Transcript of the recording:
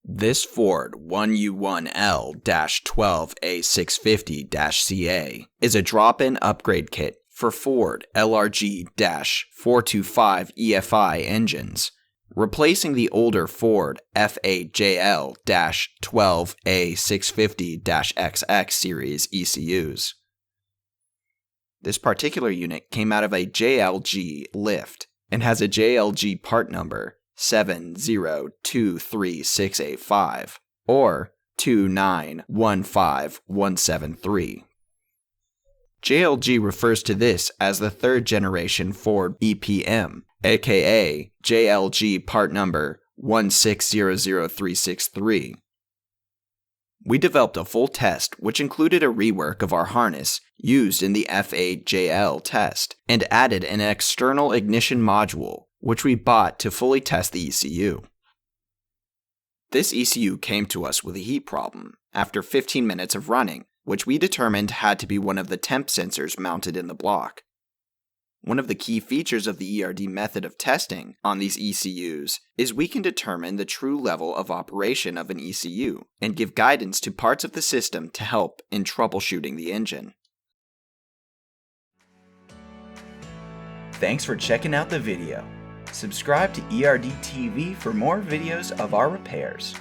This Ford 1u1l-12a650-ca is a drop-in upgrade kit for Ford LRG-425 EFI engines, replacing the older Ford FA-JL-12a650-XX series ECUs. This particular unit came out of a JLG lift and has a JLG part number 7023685 or 2915173. JLG refers to this as the third generation Ford EPM, aka JLG part number 1600363. We developed a full test which included a rework of our harness used in the FA-JL test and added an external ignition module which we bought to fully test the ECU. This ECU came to us with a heat problem after 15 minutes of running, which we determined had to be one of the temp sensors mounted in the block. One of the key features of the ERD method of testing on these ECUs is we can determine the true level of operation of an ECU and give guidance to parts of the system to help in troubleshooting the engine. Thanks for checking out the video. Subscribe to ERD TV for more videos of our repairs.